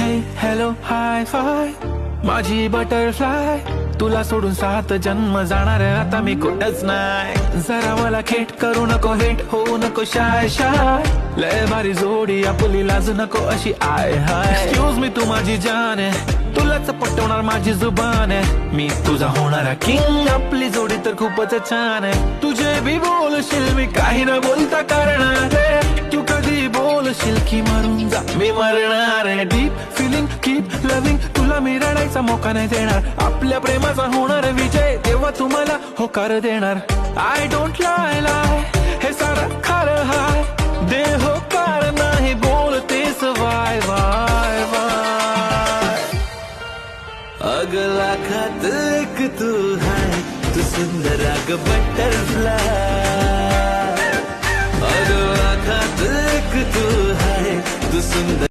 हे hello hi five माझी butterfly, तुला सोडून 7 जन्म जाणार आता मी कुठंच नाही. जरा मला खेट करू नको, हेट होऊ नको शाय शाय, लय भारी जोडी आपली लाजू नको अशी आय हाय. एक्सक्यूज मी तू माझी जान आहे, तुलाच पटवणार माझी जुबान आहे, मी तुझा होणारा किंग. आपली जोडी तर खूपच छान आहे, तुझे बी बोलशील मी काही न बोलता करणार आहे. तू कधी बोलशील की मरून जा मी मरणार आहे. डीप फिलिंग कीप लव्हिंग, तुला मी रडायचा मोका नाही देणार. आपल्या प्रेमाचा होणार विजय तेव्हा तुम्हाला होकार देणार. आय डोंट लाय लाय, हे सारं खरं हाय, दे होकार नाही बोलतेस वाय वाय वाय. अगला खात एक तू हाय, तू सुंदर अग बटरफ्लाय. अगला खात एक तू हाय, तू सुंदर